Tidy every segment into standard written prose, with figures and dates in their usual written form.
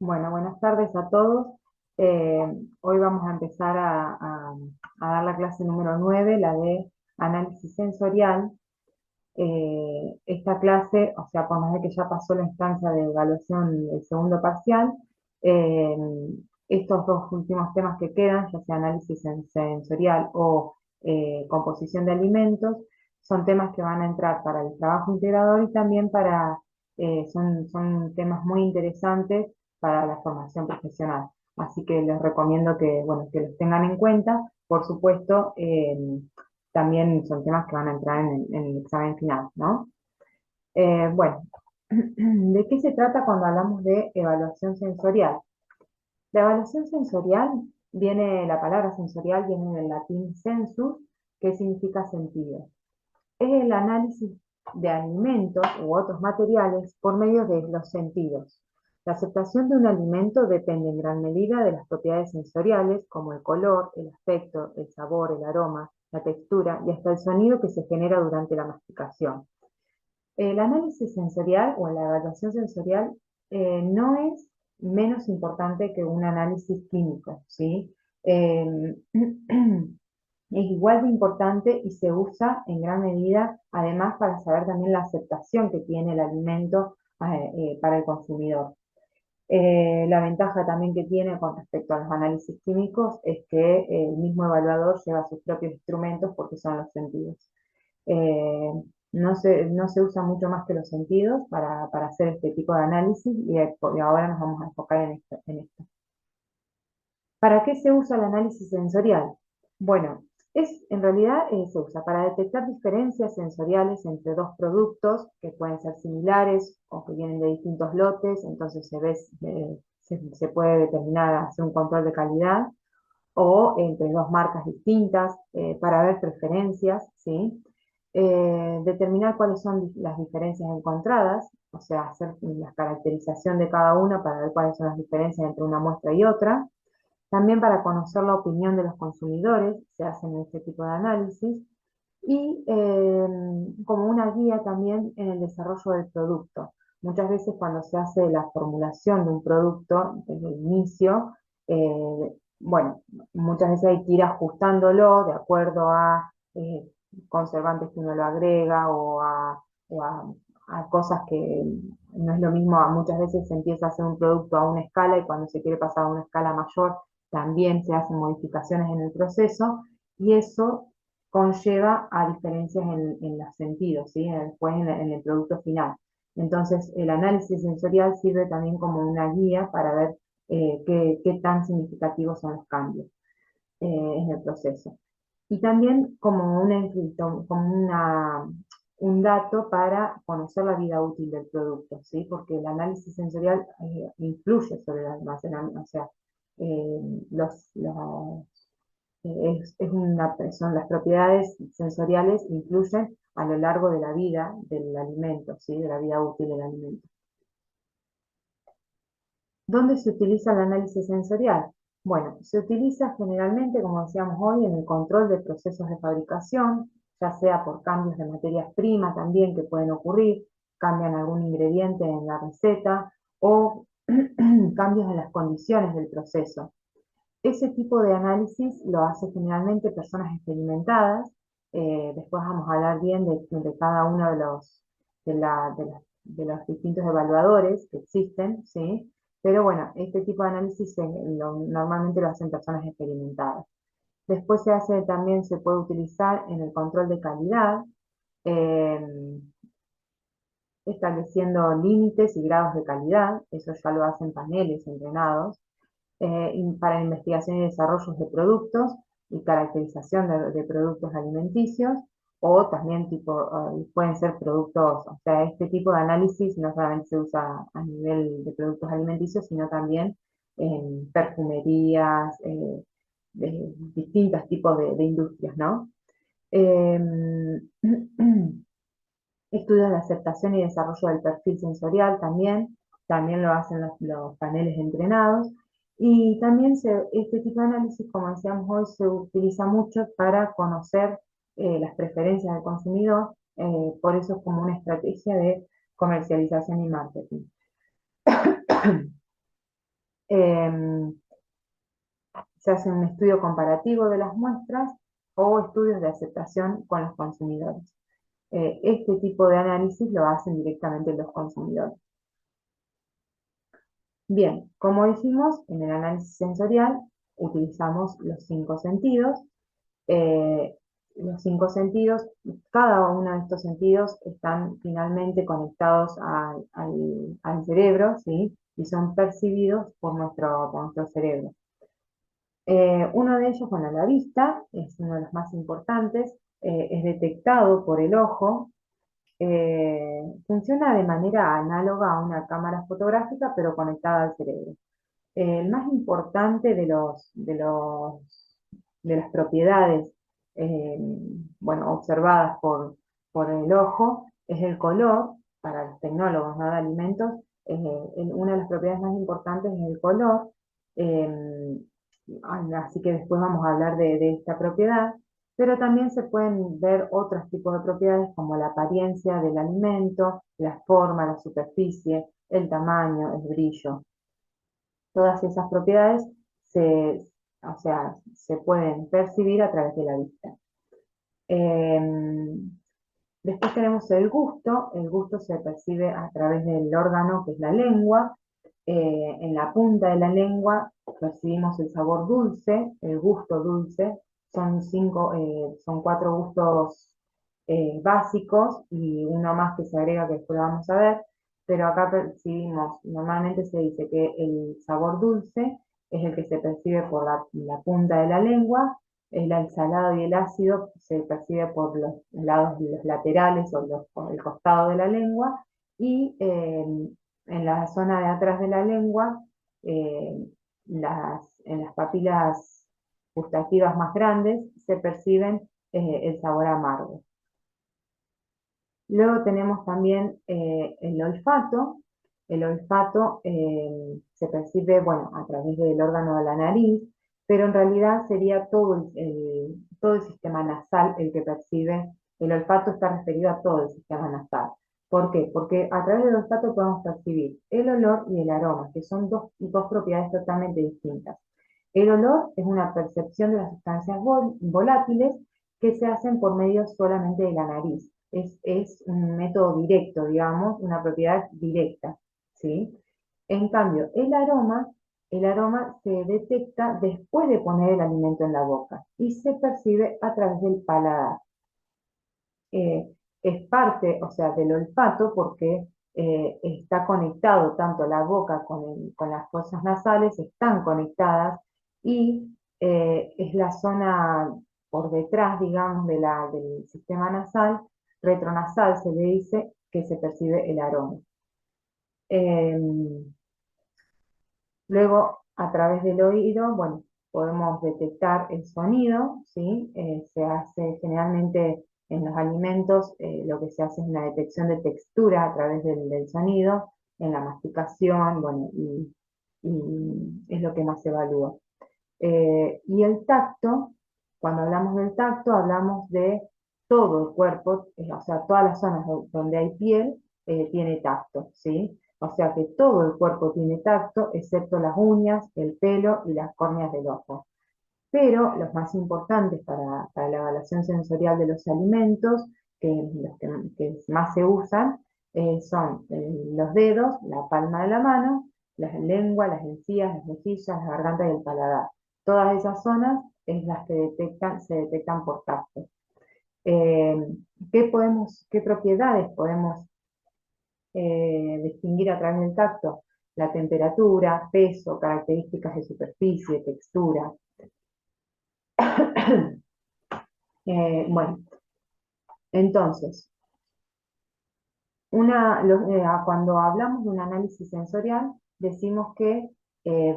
Bueno, buenas tardes a todos. Eh, Hoy vamos a empezar a dar la clase número 9, la de análisis sensorial. Esta clase, o sea, por más de que ya pasó la instancia de evaluación del segundo parcial, eh, estos dos últimos temas que quedan, ya sea análisis sensorial o composición de alimentos, son temas que van a entrar para el trabajo integrador y también son temas muy interesantes para la formación profesional. Así que les recomiendo que, bueno, que los tengan en cuenta. Por supuesto, también son temas que van a entrar en el examen final, ¿no? Bueno, ¿de qué se trata cuando hablamos de evaluación sensorial? La evaluación sensorial la palabra sensorial viene del latín sensus, que significa sentido. Es el análisis de alimentos u otros materiales por medio de los sentidos. La aceptación de un alimento depende en gran medida de las propiedades sensoriales, como el color, el aspecto, el sabor, el aroma, la textura y hasta el sonido que se genera durante la masticación. El análisis sensorial o la evaluación sensorial no es menos importante que un análisis químico, ¿sí? Es igual de importante y se usa en gran medida, además, para saber también la aceptación que tiene el alimento para el consumidor. La ventaja también que tiene con respecto a los análisis químicos es que el mismo evaluador lleva sus propios instrumentos porque son los sentidos. Eh, no se usa mucho más que los sentidos para hacer este tipo de análisis y ahora nos vamos a enfocar en esto. ¿Para qué se usa el análisis sensorial? Bueno, en realidad se usa para detectar diferencias sensoriales entre dos productos que pueden ser similares o que vienen de distintos lotes, entonces se puede determinar, hacer un control de calidad, o entre dos marcas distintas para ver preferencias, ¿sí? Determinar cuáles son las diferencias encontradas, o sea, hacer la caracterización de cada una para ver cuáles son las diferencias entre una muestra y otra. También para conocer la opinión de los consumidores, se hacen este tipo de análisis, y como una guía también en el desarrollo del producto. Muchas veces cuando se hace la formulación de un producto desde el inicio, bueno, muchas veces hay que ir ajustándolo de acuerdo a conservantes que uno lo agrega o a cosas que no es lo mismo. Muchas veces se empieza a hacer un producto a una escala y cuando se quiere pasar a una escala mayor también se hacen modificaciones en el proceso y eso conlleva a diferencias en los sentidos, ¿sí? Después en el producto final. Entonces, el análisis sensorial sirve también como una guía para ver qué tan significativos son los cambios en el proceso. Y también un dato para conocer la vida útil del producto, ¿sí? Porque el análisis sensorial influye sobre el almacenamiento, o sea, eh, son las propiedades sensoriales influyen a lo largo de la vida del alimento, ¿sí? De la vida útil del alimento. ¿Dónde se utiliza el análisis sensorial? Bueno, se utiliza generalmente, como decíamos hoy, en el control de procesos de fabricación, ya sea por cambios de materias primas también que pueden ocurrir, cambian algún ingrediente en la receta o cambios en las condiciones del proceso. Ese tipo de análisis lo hace generalmente personas experimentadas. Después vamos a hablar bien de cada uno de los distintos evaluadores que existen, ¿sí? Pero bueno, este tipo de análisis normalmente lo hacen personas experimentadas. Después se puede utilizar en el control de calidad, eh, estableciendo límites y grados de calidad. Eso ya lo hacen paneles entrenados para investigación y desarrollo de productos y caracterización de productos alimenticios, o también pueden ser productos, o sea, este tipo de análisis no solamente se usa a nivel de productos alimenticios, sino también en perfumerías, distintos tipos de industrias, ¿no? Eh, Estudios de aceptación y desarrollo del perfil sensorial también lo hacen los paneles entrenados. Y también este tipo de análisis, como decíamos hoy, se utiliza mucho para conocer las preferencias del consumidor, por eso es como una estrategia de comercialización y marketing. Em, Se hace un estudio comparativo de las muestras o estudios de aceptación con los consumidores. Este tipo de análisis lo hacen directamente los consumidores. Bien, como dijimos, en el análisis sensorial utilizamos los 5 sentidos. Eh, los 5 sentidos, cada uno de estos sentidos están finalmente conectados al cerebro, ¿sí? Y son percibidos por nuestro cerebro. Uno de ellos, bueno, la vista, es uno de los más importantes, es detectado por el ojo. Funciona de manera análoga a una cámara fotográfica, pero conectada al cerebro. El más importante de las propiedades, eh, bueno, observadas por el ojo es el color. Para los tecnólogos, ¿no?, de alimentos, una de las propiedades más importantes es el color. eh, Así que después vamos a hablar de esta propiedad, pero también se pueden ver otros tipos de propiedades como la apariencia del alimento, la forma, la superficie, el tamaño, el brillo. Todas esas propiedades se, o sea, se pueden percibir a través de la vista. Después tenemos el gusto. El gusto se percibe a través del órgano que es la lengua. En la punta de la lengua percibimos el sabor dulce, el gusto dulce. Son 4 gustos básicos y uno más que se agrega que después lo vamos a ver, pero acá percibimos, normalmente se dice que el sabor dulce es el que se percibe por la punta de la lengua. El salado y el ácido se percibe por los lados, los laterales o el costado de la lengua, y en la zona de atrás de la lengua, eh, en las papilas gustativas más grandes, se perciben el sabor amargo. Luego tenemos también el olfato. El olfato se percibe, bueno, a través del órgano de la nariz, pero en realidad sería todo el sistema nasal el que percibe. El olfato está referido a todo el sistema nasal. ¿Por qué? Porque a través del olfato podemos percibir el olor y el aroma, que son dos propiedades totalmente distintas. El olor es una percepción de las sustancias volátiles que se hacen por medio solamente de la nariz. Es un método directo, digamos, una propiedad directa, ¿sí? En cambio, el aroma se detecta después de poner el alimento en la boca y se percibe a través del paladar. eh, es parte, o sea, del olfato, porque está conectado tanto la boca con las fosas nasales, están conectadas, y es la zona por detrás, digamos, del sistema nasal, retronasal se le dice, que se percibe el aroma. Em, Luego, a través del oído, bueno, podemos detectar el sonido, ¿sí? Se hace generalmente en los alimentos. Lo que se hace es una detección de textura a través del sonido, en la masticación, bueno, y es lo que más se evalúa. Y el tacto, cuando hablamos del tacto, hablamos de todo el cuerpo, o sea, todas las zonas donde hay piel, tiene tacto, ¿sí? O sea que todo el cuerpo tiene tacto, excepto las uñas, el pelo y las córneas del ojo. Pero los más importantes para la evaluación sensorial de los alimentos, los que más se usan, son los dedos, la palma de la mano, la lengua, las encías, las mejillas, la garganta y el paladar. Todas esas zonas es las que se detectan por tacto. Eh, ¿Qué propiedades podemos distinguir a través del tacto? La temperatura, peso, características de superficie, textura. Bueno, entonces, cuando hablamos de un análisis sensorial, decimos que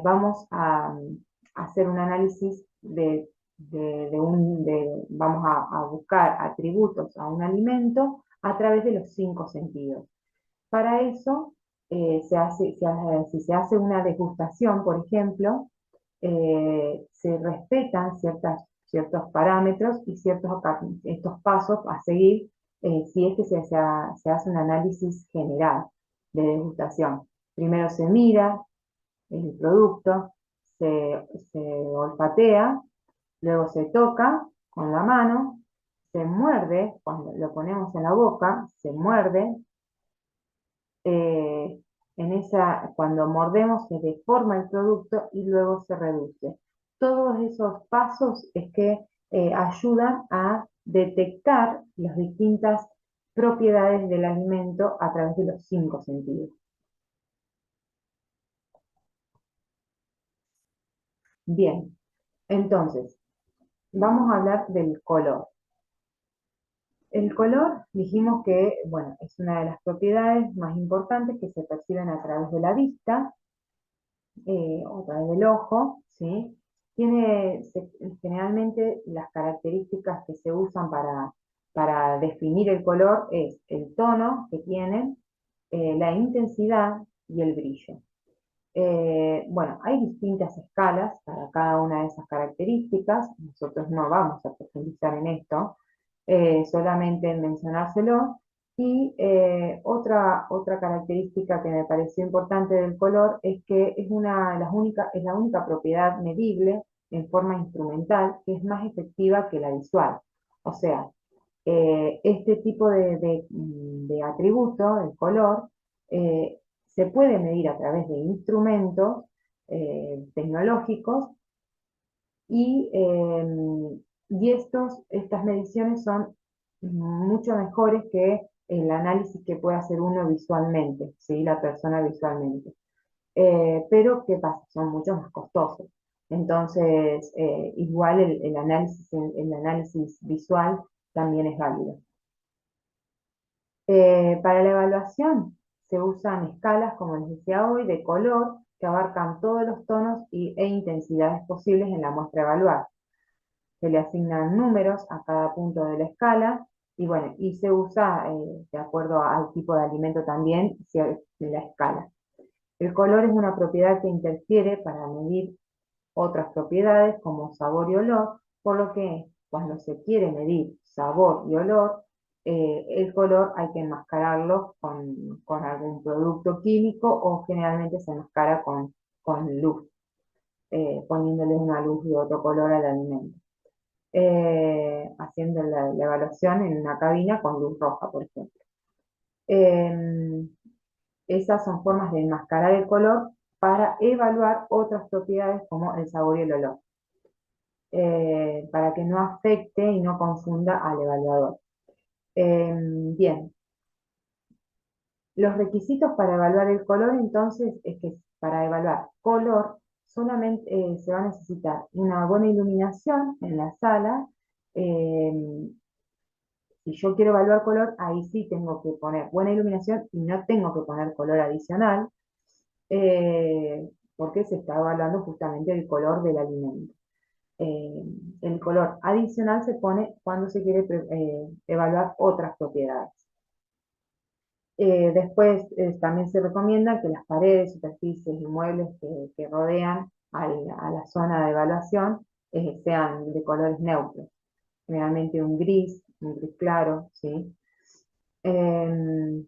vamos a hacer un análisis vamos a buscar atributos a un alimento a través de los 5 sentidos. Para eso, si se hace una degustación, por ejemplo, se respetan ciertos parámetros y estos pasos a seguir, si es que se hace un análisis general de degustación. Primero se mira el producto, se olfatea, luego se toca con la mano, se muerde, cuando lo ponemos en la boca, se muerde, eh, cuando mordemos se deforma el producto y luego se reduce. Todos esos pasos es que ayudan a detectar las distintas propiedades del alimento a través de los 5 sentidos. Bien, entonces, vamos a hablar del color. El color, dijimos que, bueno, es una de las propiedades más importantes que se perciben a través de la vista o a través del ojo, ¿sí? Generalmente las características que se usan para definir el color es el tono que tienen, la intensidad y el brillo. Bueno, hay distintas escalas para cada una de esas características. Nosotros no vamos a profundizar en esto, solamente en mencionárselo. Y otra característica que me pareció importante del color es que es la única propiedad medible en forma instrumental que es más efectiva que la visual. O sea, este tipo de atributo, el color, eh, se puede medir a través de instrumentos tecnológicos y estas mediciones son mucho mejores que el análisis que puede hacer uno visualmente, ¿sí? La persona visualmente. Pero, ¿qué pasa? Son mucho más costosos. Entonces, igual el análisis visual también es válido. Para la evaluación se usan escalas, como les decía hoy, de color que abarcan todos los tonos e intensidades posibles en la muestra evaluada. Se le asignan números a cada punto de la escala y bueno, y se usa de acuerdo al tipo de alimento también la escala. El color es una propiedad que interfiere para medir otras propiedades como sabor y olor, por lo que cuando se quiere medir sabor y olor, el color hay que enmascararlo con algún producto químico o generalmente se enmascara con luz, poniéndole una luz de otro color al alimento. Haciendo la evaluación en una cabina con luz roja, por ejemplo. Eh, Esas son formas de enmascarar el color para evaluar otras propiedades como el sabor y el olor, para que no afecte y no confunda al evaluador. Bien, los requisitos para evaluar el color entonces es que para evaluar color solamente se va a necesitar una buena iluminación en la sala. eh, Si yo quiero evaluar color, ahí sí tengo que poner buena iluminación y no tengo que poner color adicional, porque se está evaluando justamente el color del alimento. Eh, el color adicional se pone cuando se quiere evaluar otras propiedades. Después también se recomienda que las paredes, superficies y muebles que rodean a la zona de evaluación sean de colores neutros, generalmente un gris claro, ¿sí? Em,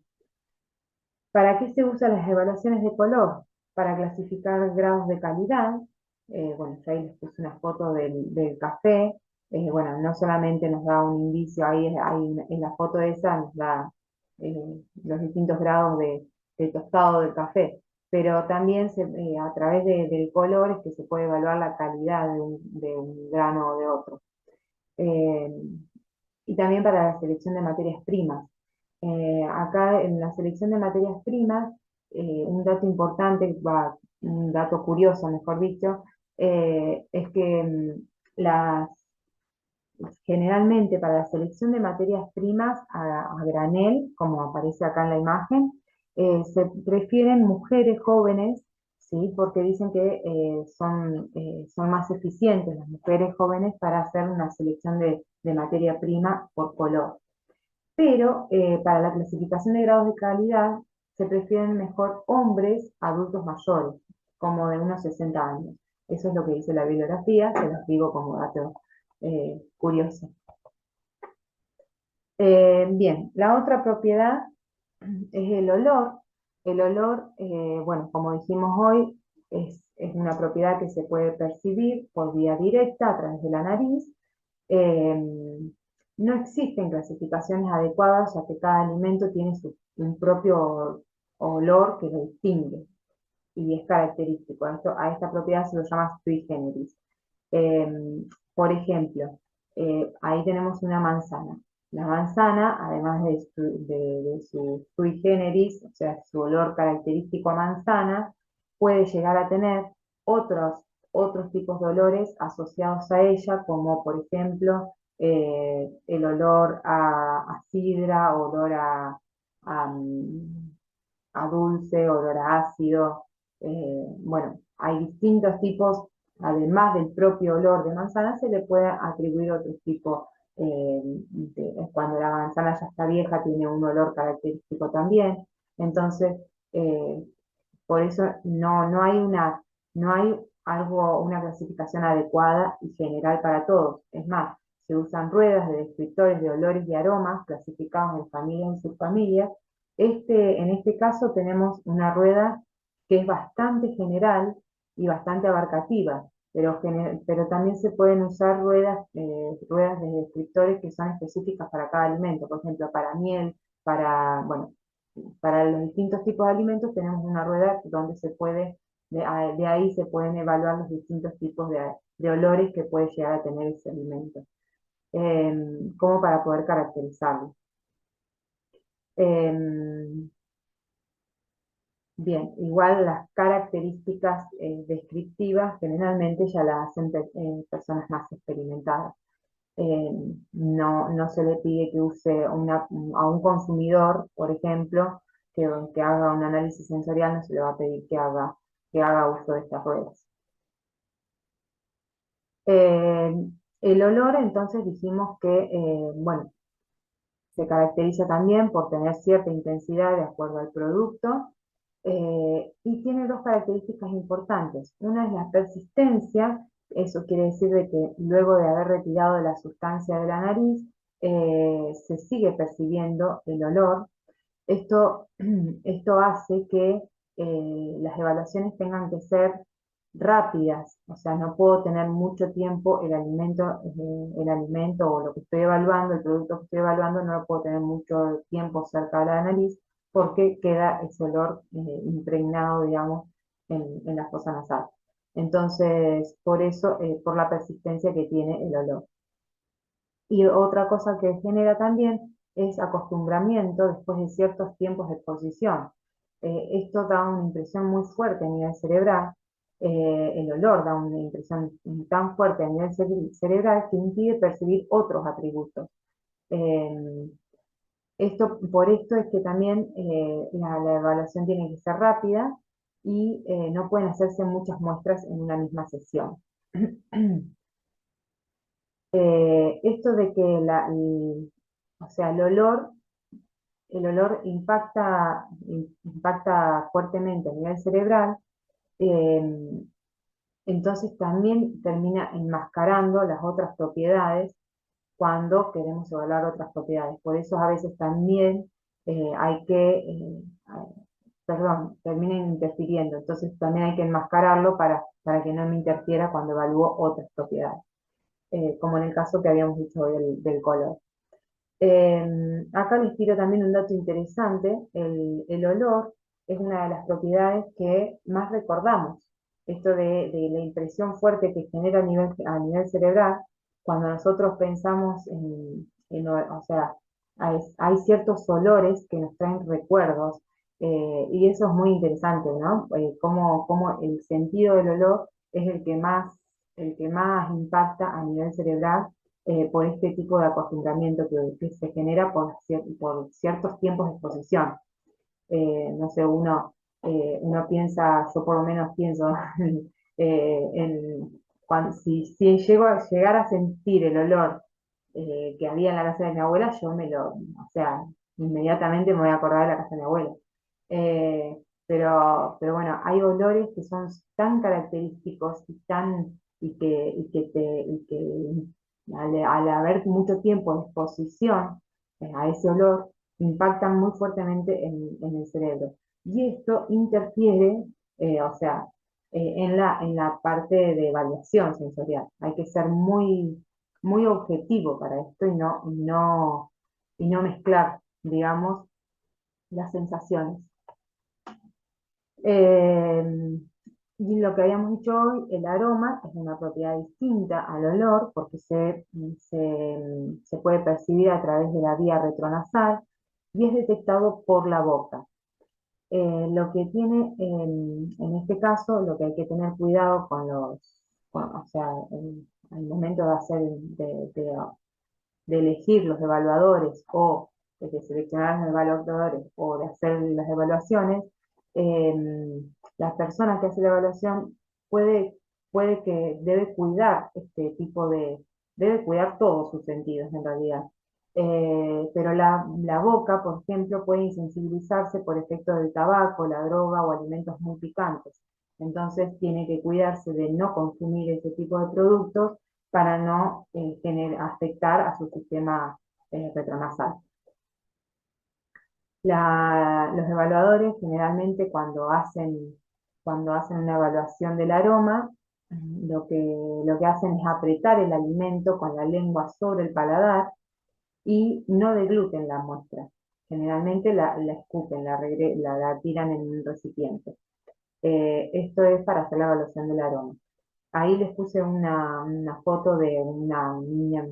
¿Para qué se usan las evaluaciones de color? Para clasificar grados de calidad. Bueno, yo ahí les puse una foto del café. Bueno, no solamente nos da un indicio, en la foto esa nos da los distintos grados de tostado del café, pero también a través del color es que se puede evaluar la calidad de un grano o de otro. Eh, y también para la selección de materias primas. Acá en la selección de materias primas, un dato importante, un dato curioso, mejor dicho, es que generalmente para la selección de materias primas a granel, como aparece acá en la imagen, se prefieren mujeres jóvenes, ¿sí? Porque dicen que son más eficientes las mujeres jóvenes para hacer una selección de materia prima por color. Pero para la clasificación de grados de calidad se prefieren mejor hombres adultos mayores, como de unos 60 años. Eso es lo que dice la bibliografía, se los digo como dato curioso. Bien, la otra propiedad es el olor. El olor, bueno, como dijimos hoy, es una propiedad que se puede percibir por vía directa a través de la nariz. No existen clasificaciones adecuadas, ya que cada alimento tiene un propio olor que lo distingue y es característico. A esta propiedad se lo llama sui generis. Por ejemplo, ahí tenemos una manzana. La manzana, además de su sui generis, o sea, su olor característico a manzana, puede llegar a tener otros tipos de olores asociados a ella, como por ejemplo el olor a sidra, olor a dulce, olor a ácido. Bueno, hay distintos tipos, además del propio olor de manzana, se le puede atribuir otro tipo. Cuando la manzana ya está vieja, tiene un olor característico también. Entonces, eh, por eso no hay una clasificación adecuada y general para todos. Es más, se usan ruedas de descriptores de olores y aromas clasificados en familias y subfamilias. En este caso tenemos una rueda que es bastante general y bastante abarcativa, pero también se pueden usar ruedas de descriptores que son específicas para cada alimento, por ejemplo, para miel, bueno, para los distintos tipos de alimentos tenemos una rueda donde de ahí se pueden evaluar los distintos tipos de olores que puede llegar a tener ese alimento, como para poder caracterizarlo. Eh, Bien, igual las características descriptivas generalmente ya las hacen personas más experimentadas. Eh, no se le pide que use a un consumidor, por ejemplo, que haga un análisis sensorial, no se le va a pedir que haga uso de estas ruedas. Eh, el olor, entonces dijimos que, bueno, se caracteriza también por tener cierta intensidad de acuerdo al producto, y tiene dos características importantes. Una es la persistencia, eso quiere decir de que luego de haber retirado la sustancia de la nariz, se sigue percibiendo el olor. Esto hace que las evaluaciones tengan que ser rápidas, o sea, no puedo tener mucho tiempo el alimento o lo que estoy evaluando, el producto que estoy evaluando, no lo puedo tener mucho tiempo cerca de la nariz porque queda ese olor impregnado, digamos, en la fosa nasal. Entonces, por eso, por la persistencia que tiene el olor. Y otra cosa que genera también es acostumbramiento después de ciertos tiempos de exposición. Esto da una impresión muy fuerte a nivel cerebral, el olor da una impresión tan fuerte a nivel cerebral que impide percibir otros atributos. Eh, por esto es que también la evaluación tiene que ser rápida y no pueden hacerse muchas muestras en una misma sesión. Esto de que o sea, el olor impacta fuertemente a nivel cerebral, eh, entonces también termina enmascarando las otras propiedades cuando queremos evaluar otras propiedades. Por eso a veces también hay que, perdón, termina interfiriendo. Entonces también hay que enmascararlo para que no me interfiera cuando evalúo otras propiedades, como en el caso que habíamos dicho del color. Acá les tiro también un dato interesante. El olor es una de las propiedades que más recordamos. Esto de la impresión fuerte que genera a nivel cerebral, cuando nosotros pensamos o sea, hay ciertos olores que nos traen recuerdos, y eso es muy interesante, ¿no? Cómo el sentido del olor es el que más impacta a nivel cerebral por este tipo de acostumbramiento que se genera por ciertos tiempos de exposición. No sé, uno piensa, yo por lo menos pienso, si llego a llegar a sentir el olor que había en la casa de mi abuela, o sea, inmediatamente me voy a acordar de la casa de mi abuela. Eh, pero bueno, hay olores que son tan característicos y que al haber mucho tiempo de exposición a ese olor, impactan muy fuertemente en el cerebro. Y esto interfiere, o sea, en la parte de evaluación sensorial. Hay que ser muy objetivo para esto y no mezclar, digamos, las sensaciones. Eh, y lo que habíamos dicho hoy, el aroma es una propiedad distinta al olor porque se puede percibir a través de la vía retronasal y es detectado por la boca. Lo que tiene, en este caso, lo que hay que tener cuidado o sea, al momento de hacer, de elegir los evaluadores o de seleccionar los evaluadores o de hacer las evaluaciones, la persona que hace la evaluación puede, puede que debe cuidar este tipo debe cuidar todos sus sentidos en realidad. Pero la boca, por ejemplo, puede insensibilizarse por efecto del tabaco, la droga o alimentos muy picantes. Entonces tiene que cuidarse de no consumir ese tipo de productos para no afectar a su sistema retronasal. Los evaluadores generalmente cuando hacen una evaluación del aroma, lo que hacen es apretar el alimento con la lengua sobre el paladar y no degluten la muestra. Generalmente la escupen, la tiran en un recipiente. Esto es para hacer la evaluación del aroma. Ahí les puse una foto de una niña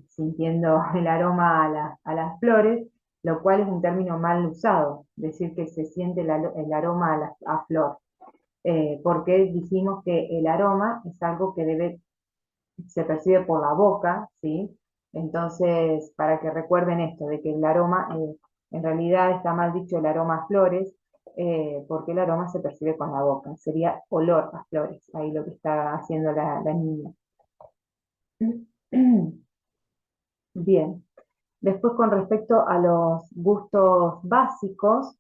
sintiendo el aroma a las flores, lo cual es un término mal usado, decir que se siente el aroma a flor, porque dijimos que el aroma es algo que se percibe por la boca, ¿sí? Entonces, para que recuerden esto, de que el aroma, en realidad está mal dicho el aroma a flores, porque el aroma se percibe con la boca, sería olor a flores, ahí lo que está haciendo la niña. Bien, después con respecto a los gustos básicos,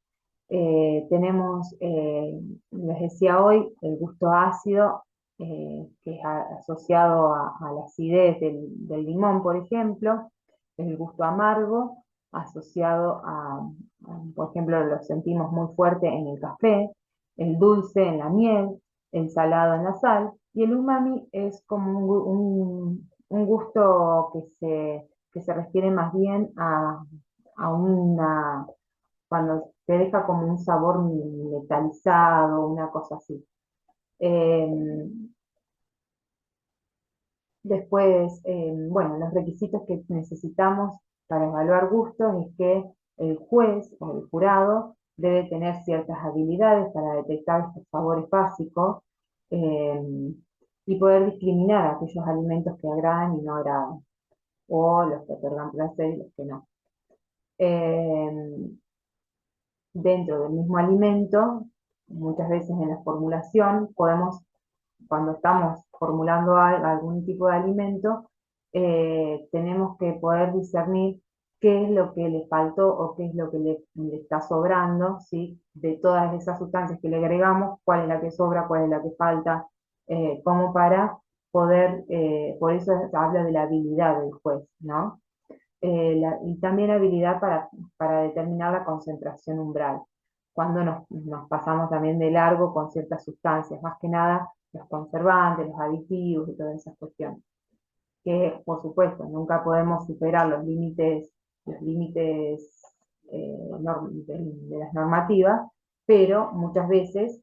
tenemos, les decía hoy, el gusto ácido, que es asociado a la acidez del limón, por ejemplo, el gusto amargo, asociado por ejemplo, lo sentimos muy fuerte en el café, el dulce en la miel, el salado en la sal, y el umami es como un gusto que se refiere más bien a cuando te deja como un sabor metalizado, una cosa así. Eh, Después, bueno, los requisitos que necesitamos para evaluar gustos es que el juez o el jurado debe tener ciertas habilidades para detectar estos sabores básicos eh, y poder discriminar aquellos alimentos que agradan y no agradan, o los que otorgan placer y los que no. Eh, Dentro del mismo alimento, muchas veces en la formulación, cuando estamos formulando algún tipo de alimento, tenemos que poder discernir qué es lo que le faltó o qué es lo que le está sobrando, ¿sí? De todas esas sustancias que le agregamos, cuál es la que sobra, cuál es la que falta, como para poder, por eso habla de la habilidad del juez, ¿no? Y también habilidad para determinar la concentración umbral, cuando nos pasamos también de largo con ciertas sustancias, más que nada los conservantes, los aditivos y todas esas cuestiones, que por supuesto nunca podemos superar los límites de las normativas, pero muchas veces,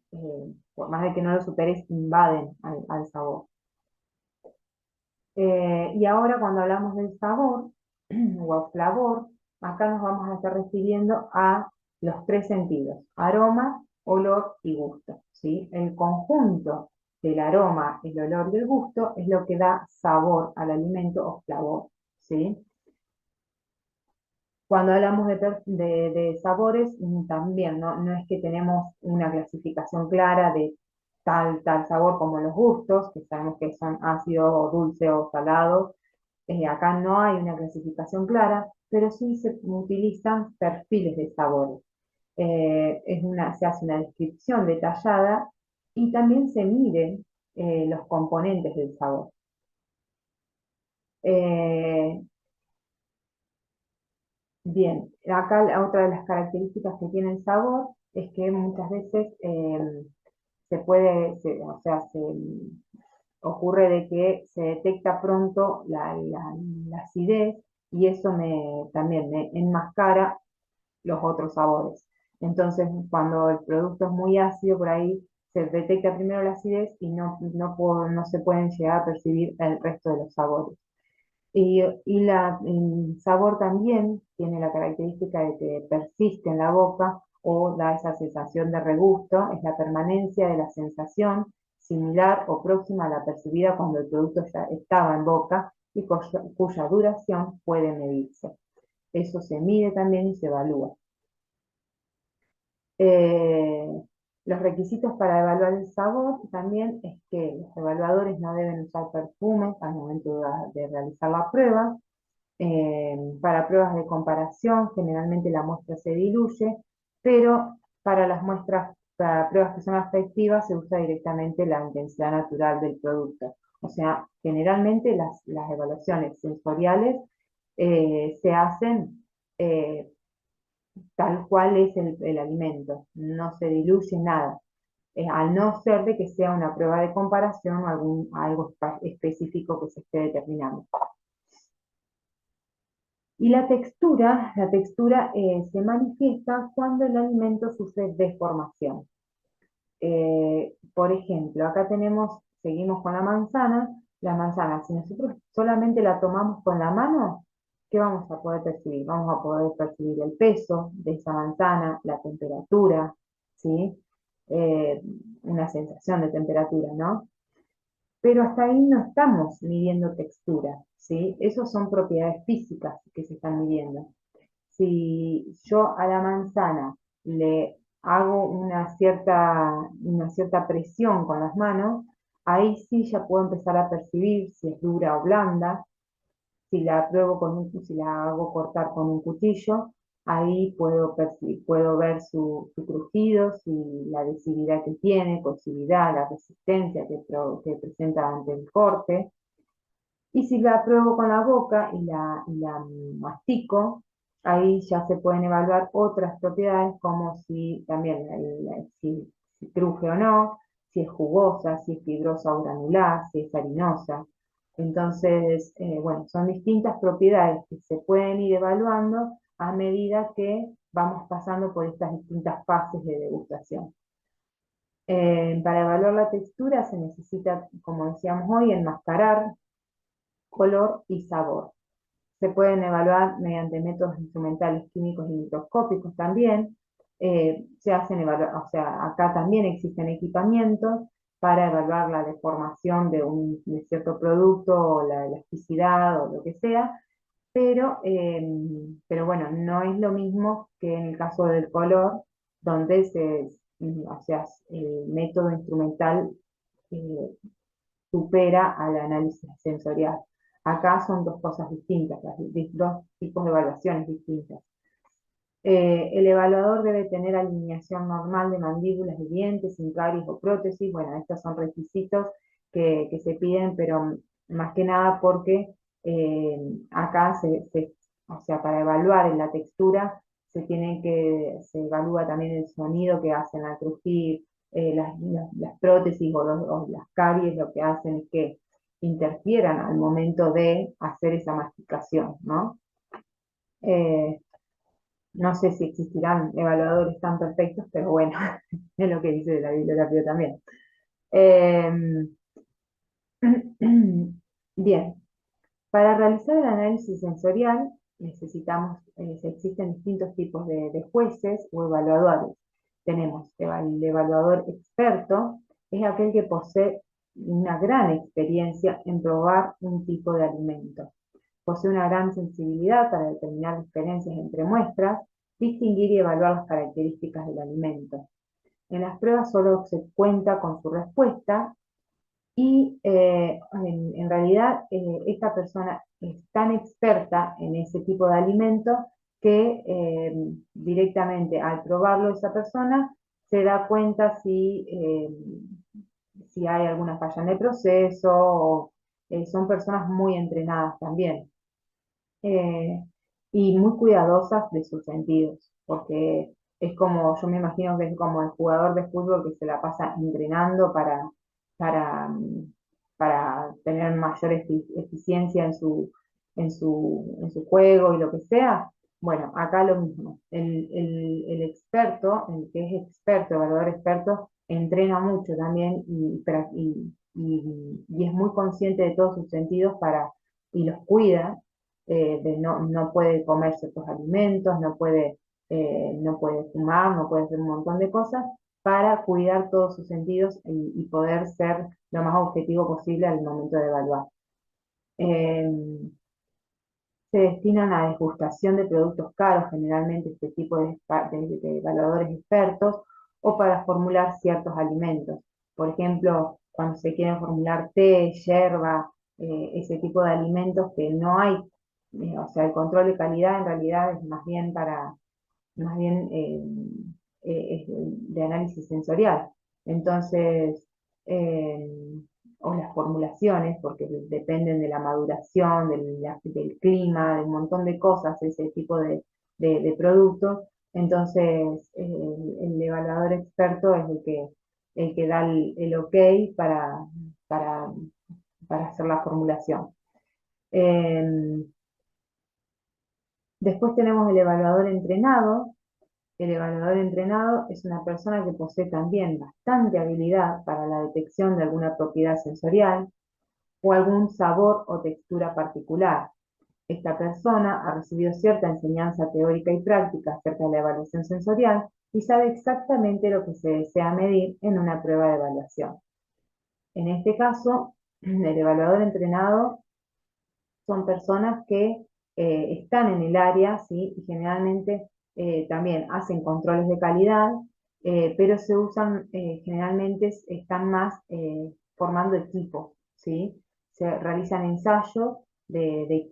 por más de que no los superes, invaden al sabor. Y ahora cuando hablamos del sabor o flavor, acá nos vamos a estar refiriendo a los tres sentidos, aroma, olor y gusto, ¿sí? El conjunto del aroma, el olor y el gusto es lo que da sabor al alimento o flavor, ¿sí? Cuando hablamos de sabores, también no es que tenemos una clasificación clara de tal sabor como los gustos, que sabemos que son ácido o dulce o salado. Acá no hay una clasificación clara, pero sí se utilizan perfiles de sabores. Se hace una descripción detallada y también se miden los componentes del sabor. Eh, Bien, acá otra de las características que tiene el sabor es que muchas veces o sea, ocurre de que se detecta pronto la acidez y eso también me enmascara los otros sabores. Entonces, cuando el producto es muy ácido, por ahí se detecta primero la acidez y no se pueden llegar a percibir el resto de los sabores. El sabor también tiene la característica de que persiste en la boca o da esa sensación de regusto, es la permanencia de la sensación similar o próxima a la percibida cuando el producto ya estaba en boca y cuya duración puede medirse. Eso se mide también y se evalúa. Eh, los requisitos para evaluar el sabor también es que los evaluadores no deben usar perfumes al momento de realizar la prueba. Para pruebas de comparación, generalmente la muestra se diluye, pero para las muestras, para pruebas que son afectivas, se usa directamente la intensidad natural del producto. O sea, generalmente las evaluaciones sensoriales se hacen eh, tal cual es el alimento, no se diluye nada, al no ser de que sea una prueba de comparación o algo específico que se esté determinando. Y la textura se manifiesta cuando el alimento sufre deformación. Por ejemplo, acá seguimos con la manzana. La manzana, si nosotros solamente la tomamos con la mano, ¿qué vamos a poder percibir? Vamos a poder percibir el peso de esa manzana, la temperatura, ¿sí? Eh, una sensación de temperatura, ¿no? Pero hasta ahí no estamos midiendo textura, ¿sí? Esas son propiedades físicas que se están midiendo. Si yo a la manzana le hago una cierta presión con las manos, ahí sí ya puedo empezar a percibir si es dura o blanda. Si la hago cortar con un cuchillo, ahí puedo ver su crujido, la adhesividad que tiene, cocividad, la resistencia que presenta ante el corte. Y si la pruebo con la boca y la mastico, ahí ya se pueden evaluar otras propiedades como si también si cruje o no, si es jugosa, si es fibrosa o granular, si es harinosa. Entonces, bueno, son distintas propiedades que se pueden ir evaluando a medida que vamos pasando por estas distintas fases de degustación. Para evaluar la textura se necesita, como decíamos hoy, enmascarar color y sabor. Se pueden evaluar mediante métodos instrumentales químicos y microscópicos también. O sea, acá también existen equipamientos para evaluar la deformación de cierto producto o la elasticidad o lo que sea, pero bueno, no es lo mismo que en el caso del color, donde o sea, el método instrumental eh, supera al análisis sensorial. Acá son dos cosas distintas, dos tipos de evaluaciones distintas. El evaluador debe tener alineación normal de mandíbulas y dientes, sin caries o prótesis. Bueno, estos son requisitos que se piden, pero más que nada porque acá o sea, para evaluar en la textura se evalúa también el sonido que hacen al crujir, las prótesis o las caries lo que hacen es que interfieran al momento de hacer esa masticación, ¿no? Eh, no sé si existirán evaluadores tan perfectos, pero bueno, es lo que dice la bibliografía también. Eh, Bien, para realizar el análisis sensorial existen distintos tipos de jueces o evaluadores. Tenemos el evaluador experto, es aquel que posee una gran experiencia en probar un tipo de alimento. Posee una gran sensibilidad para determinar diferencias entre muestras, distinguir y evaluar las características del alimento. En las pruebas solo se cuenta con su respuesta y en realidad esta persona es tan experta en ese tipo de alimento que directamente al probarlo esa persona se da cuenta si hay alguna falla en el proceso o son personas muy entrenadas también. eh, y muy cuidadosas de sus sentidos, porque Es como, yo me imagino que es como el jugador de fútbol que se la pasa entrenando para, para tener mayor eficiencia en su juego y lo que sea. Bueno, acá lo mismo. El experto, el que es experto, evaluador experto, entrena mucho también y es muy consciente de todos sus sentidos y los cuida, no puede comer ciertos alimentos, no puede fumar, no puede hacer un montón de cosas para cuidar todos sus sentidos y poder ser lo más objetivo posible al momento de evaluar. Eh, Se destinan a degustación de productos caros, generalmente este tipo de evaluadores expertos, o para formular ciertos alimentos. Por ejemplo, cuando se quieren formular té, yerba, ese tipo de alimentos que no hay, o sea, el control de calidad en realidad es más bien de análisis sensorial. Entonces, eh, o las formulaciones, porque dependen de la maduración, del clima, de un montón de cosas, ese tipo de productos. Entonces, el evaluador experto es el que da el ok para, para hacer la formulación. Eh, Después tenemos el evaluador entrenado. El evaluador entrenado es una persona que posee también bastante habilidad para la detección de alguna propiedad sensorial o algún sabor o textura particular. Esta persona ha recibido cierta enseñanza teórica y práctica acerca de la evaluación sensorial y sabe exactamente lo que se desea medir en una prueba de evaluación. En este caso, el evaluador entrenado son personas que están en el área, ¿sí? Y generalmente también hacen controles de calidad, pero se usan, generalmente están más formando equipos, ¿sí? Se realizan ensayos entre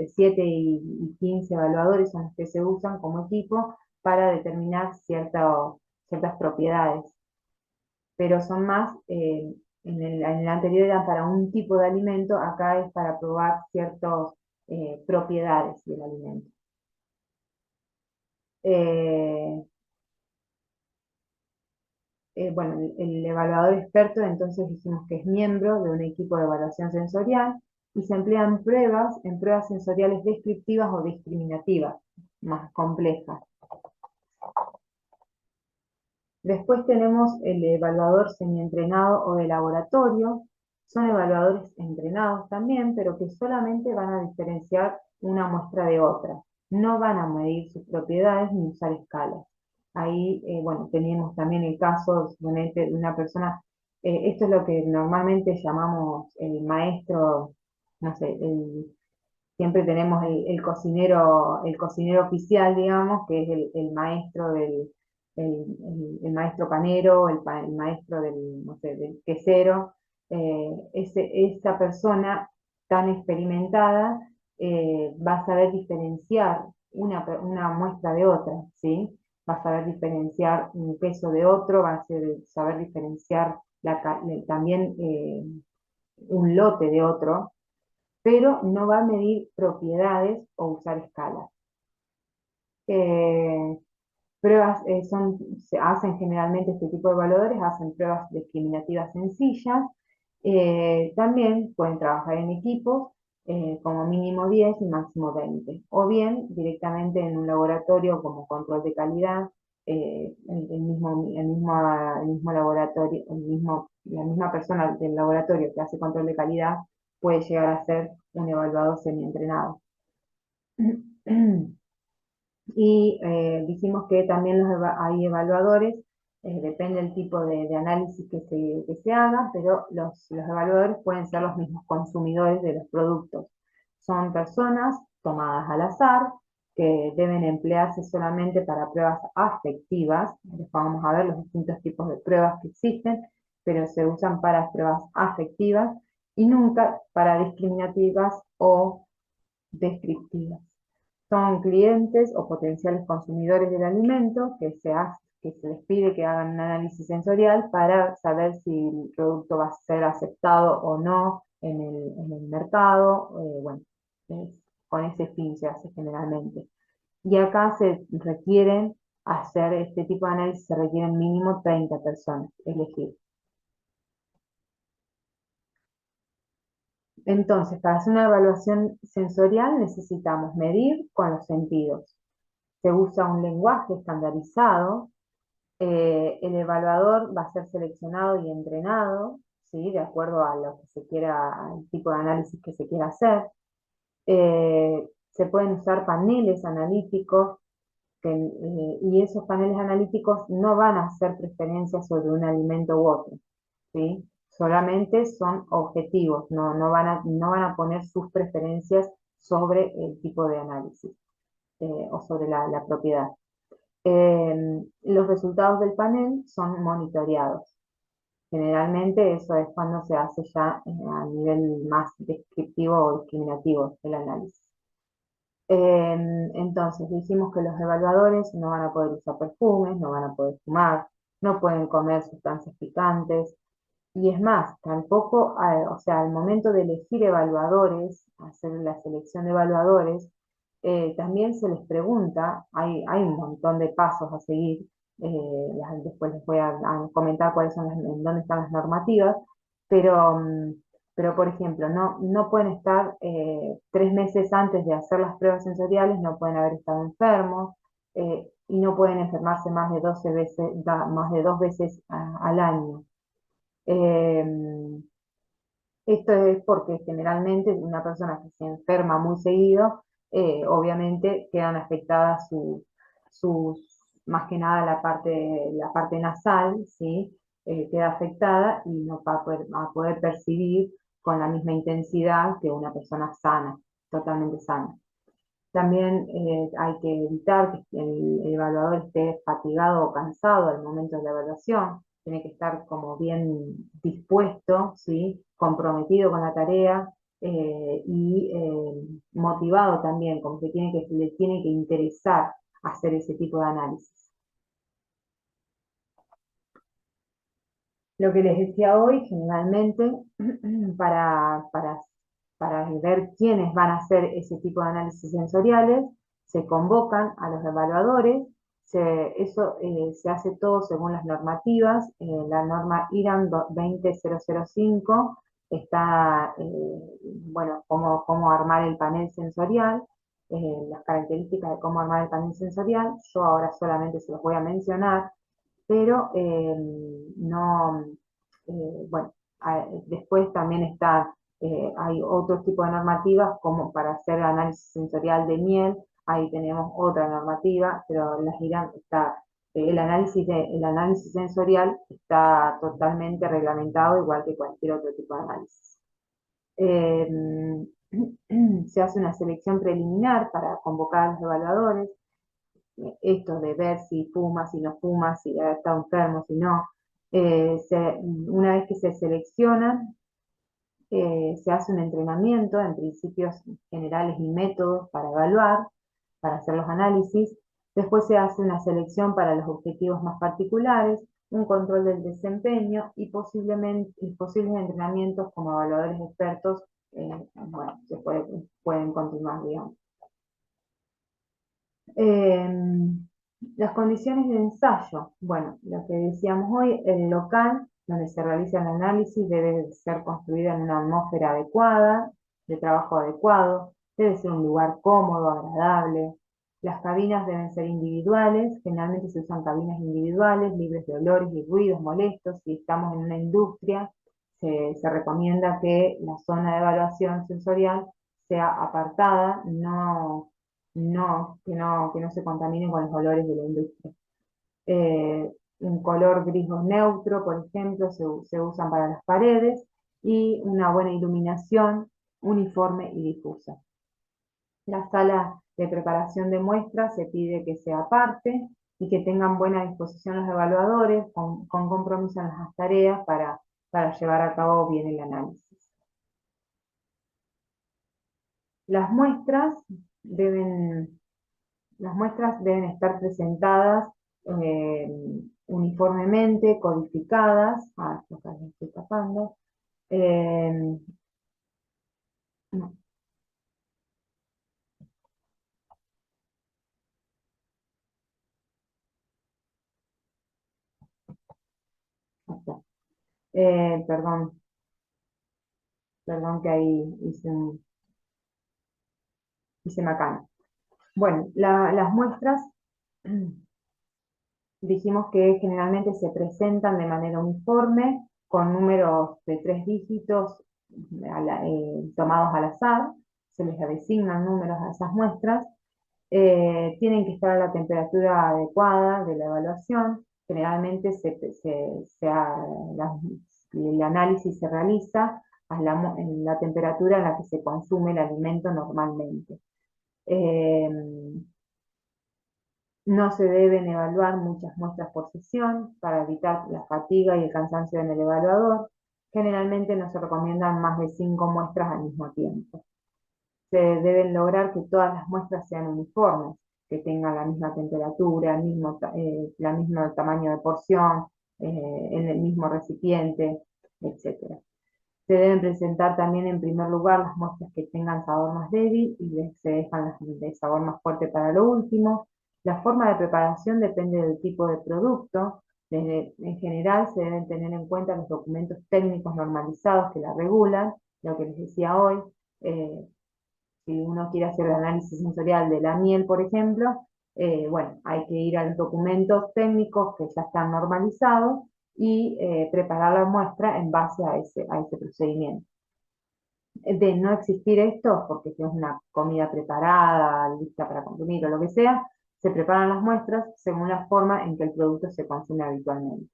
7 y 15 evaluadores son los que se usan como equipo para determinar ciertas propiedades, pero son más, en el anterior eran para un tipo de alimento, acá es para probar ciertas propiedades del alimento. Eh, bueno, el evaluador experto entonces dijimos que es miembro de un equipo de evaluación sensorial y se emplean en pruebas sensoriales descriptivas o discriminativas, más complejas. Después tenemos el evaluador semientrenado o de laboratorio. Son evaluadores entrenados también, pero que solamente van a diferenciar una muestra de otra. No van a medir sus propiedades ni usar escalas. Ahí, bueno, tenemos también el caso suponete, de una persona, esto es lo que normalmente llamamos el maestro, no sé, siempre tenemos el cocinero oficial, digamos, que es el maestro el maestro panero, el maestro no sé, del quesero. Esa persona tan experimentada va a saber diferenciar una muestra de otra, ¿sí? Va a saber diferenciar un queso de otro, va a saber diferenciar también un lote de otro, pero no va a medir propiedades o usar escalas. Eh, Se hacen generalmente este tipo de evaluadores, hacen pruebas discriminativas sencillas, también pueden trabajar en equipos, como mínimo 10 y máximo 20, o bien directamente en un laboratorio como control de calidad, el mismo laboratorio, la misma persona del laboratorio que hace control de calidad puede llegar a ser un evaluador semientrenado. Y dijimos que también hay evaluadores, depende del tipo de análisis que se haga, pero los evaluadores pueden ser los mismos consumidores de los productos. Son personas tomadas al azar que deben emplearse solamente para pruebas afectivas. Después vamos a ver los distintos tipos de pruebas que existen, pero se usan para pruebas afectivas y nunca para discriminativas o descriptivas. Son clientes o potenciales consumidores del alimento que se les pide que hagan un análisis sensorial para saber si el producto va a ser aceptado o no en el mercado. Bueno, con ese fin se hace generalmente. Y acá se requieren hacer este tipo de análisis, se requieren mínimo 30 personas elegir. Entonces, para hacer una evaluación sensorial necesitamos medir con los sentidos. Se usa un lenguaje estandarizado. El evaluador va a ser seleccionado y entrenado, ¿sí? De acuerdo a lo que se quiera, al tipo de análisis que se quiera hacer. Se pueden usar paneles analíticos y esos paneles analíticos no van a hacer preferencias sobre un alimento u otro, ¿sí? Solamente son objetivos, no van a poner sus preferencias sobre el tipo de análisis o sobre la propiedad. Los resultados del panel son monitoreados. Generalmente eso es cuando se hace ya a nivel más descriptivo o discriminativo el análisis. Entonces, dijimos que los evaluadores no van a poder usar perfumes, no van a poder fumar, no pueden comer sustancias picantes, y es más, tampoco, o sea, al momento de elegir evaluadores, hacer la selección de evaluadores, también se les pregunta, hay un montón de pasos a seguir, después les voy a comentar cuáles son en dónde están las normativas, pero, pero por ejemplo, no pueden estar 3 meses antes de hacer las pruebas sensoriales, no pueden haber estado enfermos, y no pueden enfermarse más de 12 veces, más de 2 veces al año. Eh, Esto es porque generalmente una persona que se enferma muy seguido, obviamente quedan afectadas más que nada la parte nasal, ¿sí? Queda afectada y no va a poder percibir con la misma intensidad que una persona sana, totalmente sana. También hay que evitar que el evaluador esté fatigado o cansado al momento de la evaluación. Tiene que estar como bien dispuesto, ¿sí? Comprometido con la tarea y motivado también, como que le tiene que interesar hacer ese tipo de análisis. Lo que les decía hoy, generalmente, para, para, para ver quiénes van a hacer ese tipo de análisis sensoriales, se convocan a los evaluadores, eso se hace todo según las normativas, la norma IRAM 20005 está, bueno, cómo armar el panel sensorial, las características de cómo armar el panel sensorial, yo ahora solamente se los voy a mencionar, pero no, bueno, después también hay otros tipos de normativas como para hacer análisis sensorial de miel, ahí tenemos otra normativa, pero las IRAM el análisis sensorial está totalmente reglamentado igual que cualquier otro tipo de análisis. Eh, Se hace una selección preliminar para convocar a los evaluadores, esto de ver si fuma, si no fuma, si está enfermo, si no. Una vez que se seleccionan, se hace un entrenamiento en principios generales y métodos para evaluar, para hacer los análisis. Después se hace una selección para los objetivos más particulares, un control del desempeño y posibles entrenamientos como evaluadores expertos, bueno, pueden continuar, digamos. Las condiciones de ensayo. Bueno, lo que decíamos hoy, el local donde se realiza el análisis debe ser construido en una atmósfera adecuada, de trabajo adecuado, debe ser un lugar cómodo, agradable. Las cabinas deben ser individuales, generalmente se usan cabinas individuales, libres de olores y ruidos molestos. Si estamos en una industria, se recomienda que la zona de evaluación sensorial sea apartada, que no se contaminen con los olores de la industria. Un color gris o neutro, por ejemplo, se usan para las paredes y una buena iluminación uniforme y difusa. La sala de preparación de muestras se pide que sea aparte y que tengan buena disposición los evaluadores con compromiso en las tareas para llevar a cabo bien el análisis. Las muestras deben Las muestras deben estar presentadas eh, uniformemente, codificadas. Acá me estoy tapando. Eh, no, Perdón, perdón que ahí hice macana. Bueno, las muestras dijimos que generalmente se presentan de manera uniforme, con números de 3 dígitos tomados al azar, se les designan números a esas muestras, tienen que estar a la temperatura adecuada de la evaluación, generalmente el análisis se realiza en la temperatura en la que se consume el alimento normalmente. Eh, no se deben evaluar muchas muestras por sesión para evitar la fatiga y el cansancio en el evaluador. Generalmente no se recomiendan más de 5 muestras al mismo tiempo. Se deben lograr que todas las muestras sean uniformes, que tengan la misma temperatura, la mismo tamaño de porción, en el mismo recipiente, etc. Se deben presentar también en primer lugar las muestras que tengan sabor más débil y se dejan las de sabor más fuerte para lo último. La forma de preparación depende del tipo de producto. En general se deben tener en cuenta los documentos técnicos normalizados que la regulan, lo que les decía hoy. eh, si uno quiere hacer el análisis sensorial de la miel, por ejemplo, bueno, hay que ir a los documentos técnicos que ya están normalizados y preparar la muestra en base a ese procedimiento. De no existir esto, porque si es una comida preparada, lista para consumir o lo que sea, se preparan las muestras según la forma en que el producto se consume habitualmente.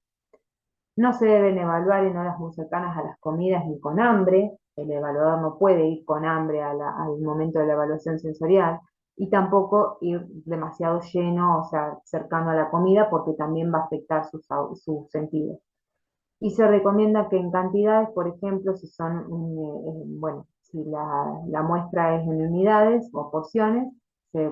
No se deben evaluar en horas muy cercanas a las comidas ni con hambre. El evaluador no puede ir con hambre al momento de la evaluación sensorial y tampoco ir demasiado lleno, o sea, cercano a la comida, porque también va a afectar sus sentidos. Y se recomienda que en cantidades, por ejemplo, si son, bueno, si la muestra es en unidades o porciones, se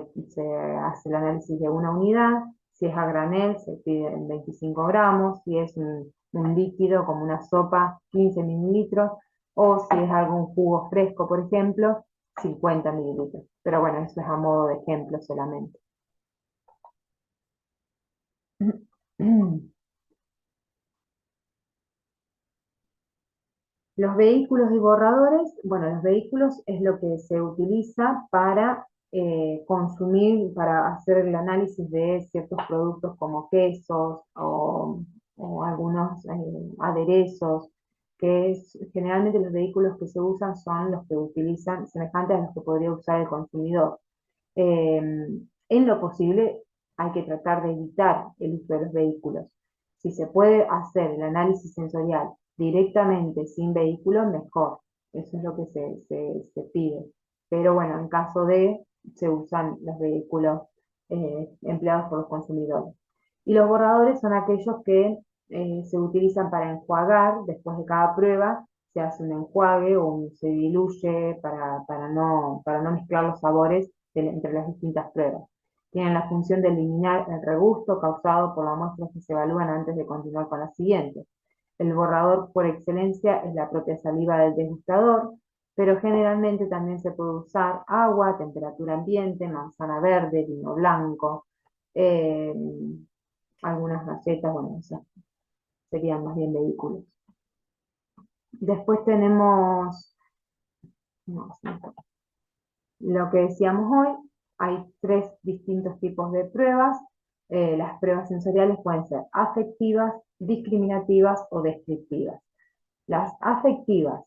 hace el análisis de una unidad. Si es a granel, se pide en 25 gramos. Si es un líquido como una sopa, 15 mililitros. O si es algún jugo fresco, por ejemplo, 50 mililitros. Pero bueno, eso es a modo de ejemplo solamente. Los vehículos y borradores, bueno, los vehículos es lo que se utiliza para consumir, para hacer el análisis de ciertos productos como quesos o algunos aderezos, generalmente los vehículos que se usan son los que utilizan, semejantes a los que podría usar el consumidor. Eh, en lo posible hay que tratar de evitar el uso de los vehículos. Si se puede hacer el análisis sensorial directamente sin vehículo, mejor. Eso es lo que se pide. Pero bueno, en caso de, se usan los vehículos empleados por los consumidores. Y los borradores son aquellos que se utilizan para enjuagar después de cada prueba. Se hace un enjuague o se diluye para no mezclar los sabores entre las distintas pruebas. Tienen la función de eliminar el regusto causado por las muestras que se evalúan antes de continuar con la siguiente. El borrador por excelencia es la propia saliva del degustador, pero generalmente también se puede usar agua, temperatura ambiente, manzana verde, vino blanco, eh, algunas galletas, bueno, esas serían más bien vehículos. Después tenemos, no, lo que decíamos hoy, hay 3 distintos tipos de pruebas. Las pruebas sensoriales pueden ser afectivas, discriminativas o descriptivas. Las afectivas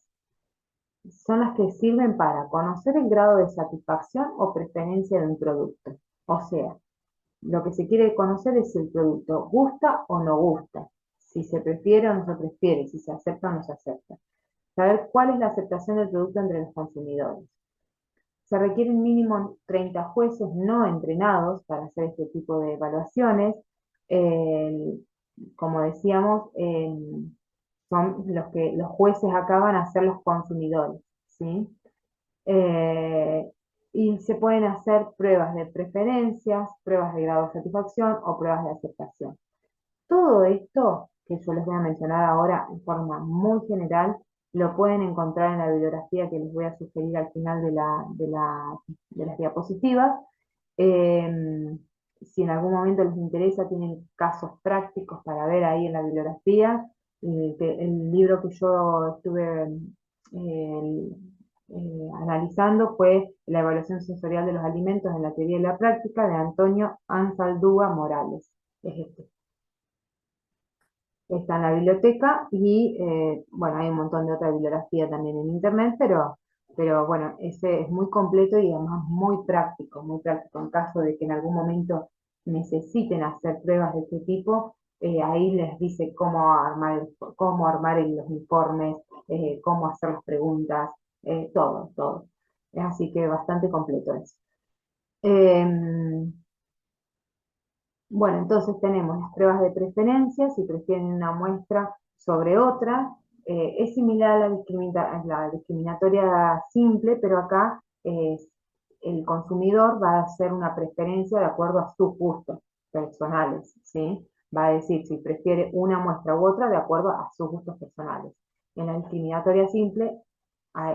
son las que sirven para conocer el grado de satisfacción o preferencia de un producto. O sea, lo que se quiere conocer es si el producto gusta o no gusta, si se prefiere o no se prefiere, si se acepta o no se acepta. Saber cuál es la aceptación del producto entre los consumidores. Se requieren mínimo 30 jueces no entrenados para hacer este tipo de evaluaciones. Eh, Como decíamos, son los jueces acá van a ser los consumidores, ¿sí? Eh, y se pueden hacer pruebas de preferencias, pruebas de grado de satisfacción o pruebas de aceptación. Todo esto que yo les voy a mencionar ahora en forma muy general, lo pueden encontrar en la bibliografía que les voy a sugerir al final de las diapositivas. Eh, si en algún momento les interesa, tienen casos prácticos para ver ahí en la bibliografía. el libro que yo estuve eh, analizando fue La evaluación sensorial de los alimentos en la teoría y la práctica de Antonio Anzaldúa Morales. Es este. Está en la biblioteca y, bueno, hay un montón de otra bibliografía también en internet, pero bueno, ese es muy completo y además muy práctico. En caso de que en algún momento necesiten hacer pruebas de este tipo, ahí les dice cómo armar los informes, cómo hacer las preguntas, todo, todo. Así que bastante completo eso. Em, bueno, entonces tenemos las pruebas de preferencia, si prefieren una muestra sobre otra. Es similar a a la discriminatoria simple, pero acá el consumidor va a hacer una preferencia de acuerdo a sus gustos personales, ¿sí? Va a decir si prefiere una muestra u otra de acuerdo a sus gustos personales. En la discriminatoria simple,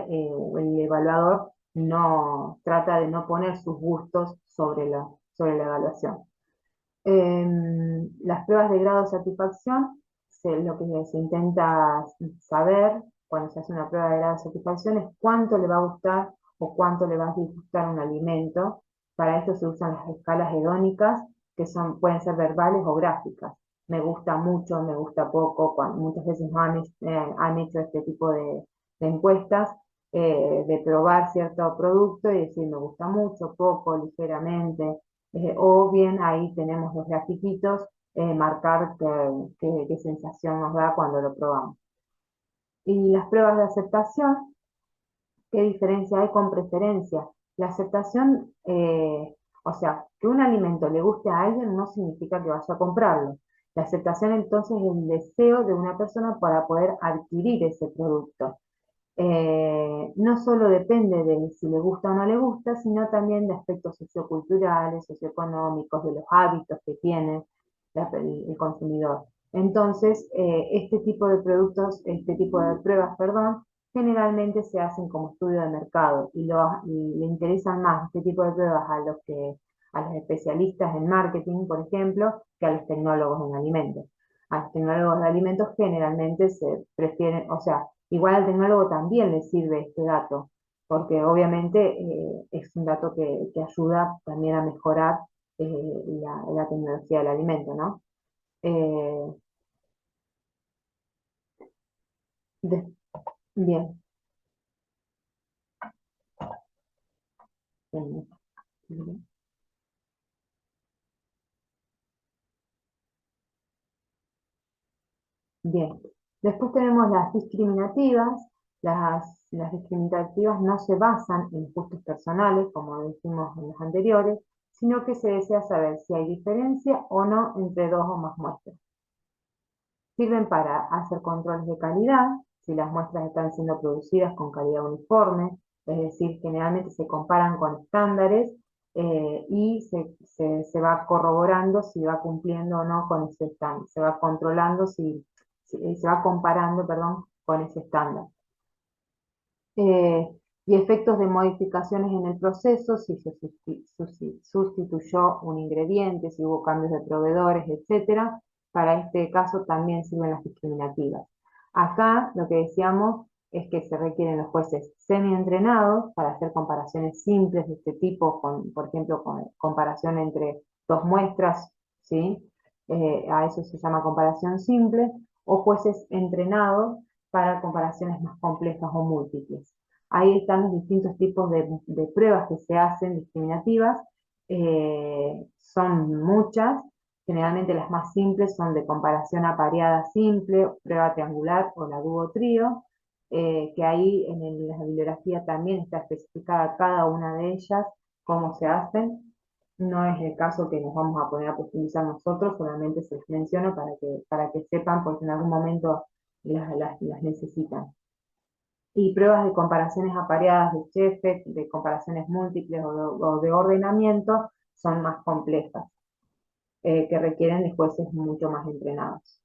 el evaluador no trata de no poner sus gustos sobre la evaluación. Las pruebas de grado de satisfacción, lo que se intenta saber cuando se hace una prueba de grado de satisfacción es cuánto le va a gustar o cuánto le va a disgustar un alimento. Para esto se usan las escalas hedónicas, que pueden ser verbales o gráficas. Me gusta mucho, me gusta poco, muchas veces han hecho este tipo de encuestas, de probar cierto producto y decir me gusta mucho, poco, ligeramente, o bien ahí tenemos los grafiquitos, marcar qué sensación nos da cuando lo probamos. Y las pruebas de aceptación, ¿qué diferencia hay con preferencia? La aceptación, o sea, que un alimento le guste a alguien no significa que vaya a comprarlo. La aceptación entonces es el deseo de una persona para poder adquirir ese producto. No solo depende de si le gusta o no le gusta, sino también de aspectos socioculturales, socioeconómicos, de los hábitos que tiene el consumidor. Entonces, este tipo de productos, este tipo de pruebas, perdón, generalmente se hacen como estudio de mercado y le interesan más este tipo de pruebas a los especialistas en marketing, por ejemplo, que a los tecnólogos en alimentos. A los tecnólogos de alimentos generalmente se prefieren, o sea, igual al tecnólogo también le sirve este dato, porque obviamente es un dato que ayuda también a mejorar la tecnología del alimento, ¿no? Eh, de- bien, bien, bien. Bien. Después tenemos las discriminativas. Las discriminativas no se basan en gustos personales, como dijimos en los anteriores, sino que se desea saber si hay diferencia o no entre dos o más muestras. Sirven para hacer controles de calidad, si las muestras están siendo producidas con calidad uniforme, es decir, generalmente se comparan con estándares, y se va corroborando si va cumpliendo o no con ese estándar, se va controlando se va comparando, perdón, con ese estándar. Y efectos de modificaciones en el proceso, si se sustituyó un ingrediente, si hubo cambios de proveedores, etcétera. Para este caso también sirven las discriminativas. Acá lo que decíamos es que se requieren los jueces semi-entrenados para hacer comparaciones simples de este tipo, por ejemplo, con comparación entre dos muestras, ¿sí? A eso se llama comparación simple, o jueces entrenados para comparaciones más complejas o múltiples. Ahí están los distintos tipos de pruebas que se hacen discriminativas. Son muchas, generalmente las más simples son de comparación apareada simple, prueba triangular o la dúo trío, que ahí en la bibliografía también está especificada cada una de ellas, cómo se hacen. No es el caso que nos vamos a poner a profundizar nosotros, solamente se les menciono para que sepan, porque en algún momento las necesitan. Y pruebas de comparaciones apareadas de Sheffield, de comparaciones múltiples o de ordenamiento son más complejas, que requieren de jueces mucho más entrenados.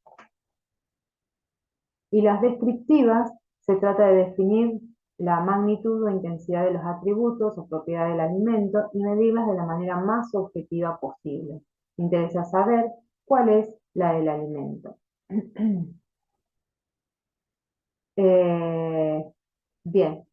Y las descriptivas, se trata de definir la magnitud o intensidad de los atributos o propiedades del alimento y medirlas de la manera más objetiva posible. Interesa saber cuál es la del alimento. Eh, bien,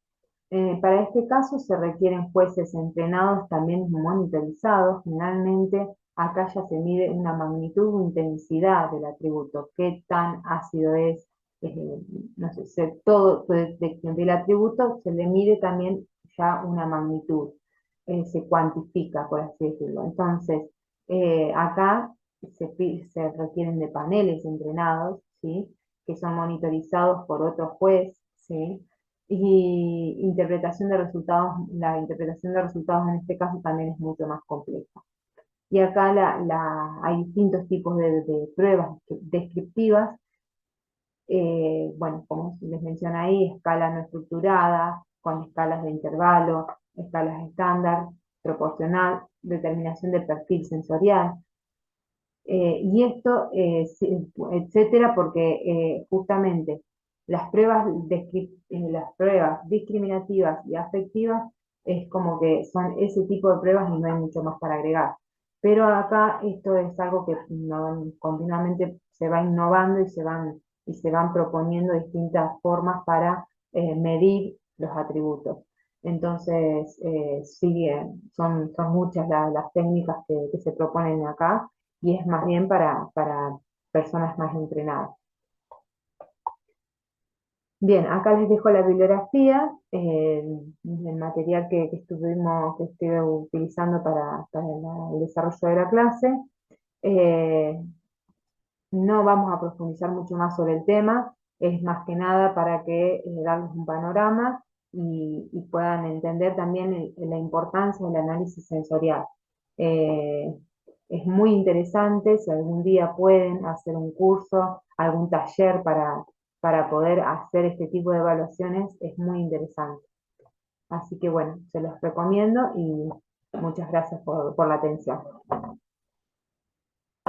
para este caso se requieren jueces entrenados, también monitorizados. Generalmente acá ya se mide una magnitud o intensidad del atributo, qué tan ácido es, eh, no sé, todo del atributo se le mide también ya una magnitud, se cuantifica, por así decirlo. Entonces, acá se requieren de paneles entrenados, ¿sí? Que son monitorizados por otro juez, ¿sí? Y interpretación de resultados, la interpretación de resultados en este caso también es mucho más compleja. Y acá hay distintos tipos de pruebas descriptivas. Bueno, como les mencioné ahí, escalas no estructuradas, con escalas de intervalo, escalas estándar, proporcional, determinación del perfil sensorial. Y esto, etcétera, porque justamente las pruebas discriminativas y afectivas es como que son ese tipo de pruebas y no hay mucho más para agregar. Pero acá esto es algo que continuamente se va innovando y se van proponiendo distintas formas para medir los atributos. Entonces, sí, son muchas las técnicas que se proponen acá y es más bien para personas más entrenadas. Bien, acá les dejo la bibliografía, el material que estuve utilizando para el desarrollo de la clase. Eh, no vamos a profundizar mucho más sobre el tema, es más que nada para que darles un panorama y puedan entender también la importancia del análisis sensorial. Eh, es muy interesante, si algún día pueden hacer un curso, algún taller para poder hacer este tipo de evaluaciones, es muy interesante. Así que bueno, se los recomiendo y muchas gracias por la atención.